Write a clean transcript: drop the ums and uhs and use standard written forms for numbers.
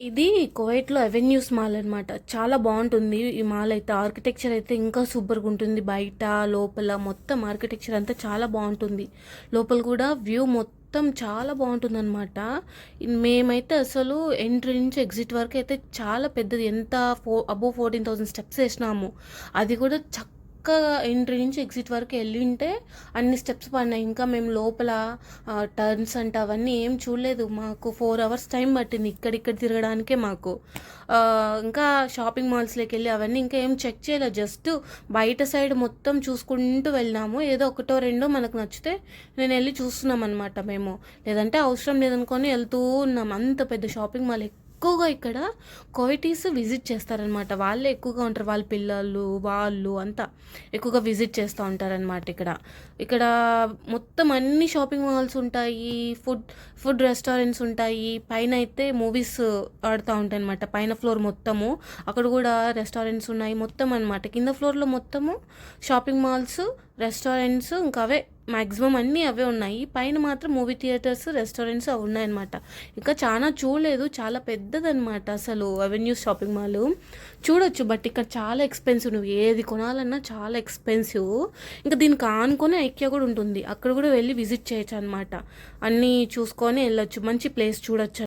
ఇది కువైట్‌లో avenues mall అనమాట. చాలా బావుంటుంది. ఈ మాల్ అయితే ఆర్కిటెక్చర్ అయితే ఇంకా సూపర్‌గా ఉంటుంది. బయట, లోపల మొత్తం ఆర్కిటెక్చర్ అంతా చాలా బావుంటుంది. లోపల కూడా వ్యూ మొత్తం చాలా బావుంటుందనమాట. మేమైతే అసలు ఎంట్రీ నుంచి ఎగ్జిట్ వరకు అయితే చాలా పెద్దది. ఎంత అబోవ్ 14,000 స్టెప్స్ ఏసినాము. అది కూడా చక్కగా ఎంట్రీ నుంచి ఎగ్జిట్ వరకు ఎళ్ళింటే అన్ని స్టెప్స్ పడినాయి. ఇంకా మేము లోపల టర్న్స్ అంట అవన్నీ ఏం చూడలేదు. మాకు 4 అవర్స్ టైం పట్టింది ఇక్కడిక్కడ తిరగడానికే మాకు. ఇంకా షాపింగ్ మాల్స్‌లోకి వెళ్ళి అవన్నీ ఇంకా ఏం చెక్ చేయలేదు. జస్ట్ బయట సైడ్ మొత్తం చూసుకుంటూ వెళ్ళినాము. ఏదో ఒకటో రెండో మనకు నచ్చితే నేను వెళ్ళి చూస్తున్నాం అనమాట మేము. లేదంటే అవసరం లేదనుకొని వెళ్తూ ఉన్నాం. అంత పెద్ద షాపింగ్ మాల్ ఎక్కువగా ఇక్కడ కువైటీస్ విజిట్ చేస్తారనమాట. వాళ్ళే ఎక్కువగా ఉంటారు. వాళ్ళ పిల్లలు వాళ్ళు అంతా ఎక్కువగా విజిట్ చేస్తూ ఉంటారనమాట ఇక్కడ. ఇక్కడ మొత్తం అన్ని షాపింగ్ మాల్స్ ఉంటాయి. ఫుడ్ రెస్టారెంట్స్ ఉంటాయి. పైన అయితే మూవీస్ ఆడుతూ ఉంటాయి అనమాట. పైన ఫ్లోర్ మొత్తము అక్కడ కూడా రెస్టారెంట్స్ ఉన్నాయి మొత్తం అనమాట. కింద ఫ్లోర్లో మొత్తము షాపింగ్ మాల్స్, రెస్టారెంట్స్ ఇంకా అవే మ్యాక్సిమం అన్నీ అవే ఉన్నాయి. పైన మాత్రం మూవీ థియేటర్స్, రెస్టారెంట్స్ అవి ఉన్నాయన్నమాట. ఇంకా చాలా చూడలేదు. చాలా పెద్దదన్నమాట అసలు అవెన్యూస్ షాపింగ్ మాల్. చూడొచ్చు, బట్ ఇక్కడ చాలా ఎక్స్పెన్సివ్. నువ్వు ఏది కొనాలన్నా చాలా ఎక్స్పెన్సివ్. ఇంకా దీనికి ఆనుకొని ఐకియా కూడా ఉంటుంది. అక్కడ కూడా వెళ్ళి విజిట్ చేయొచ్చు అనమాట. అన్నీ చూసుకొని వెళ్ళొచ్చు. మంచి ప్లేస్ చూడొచ్చు.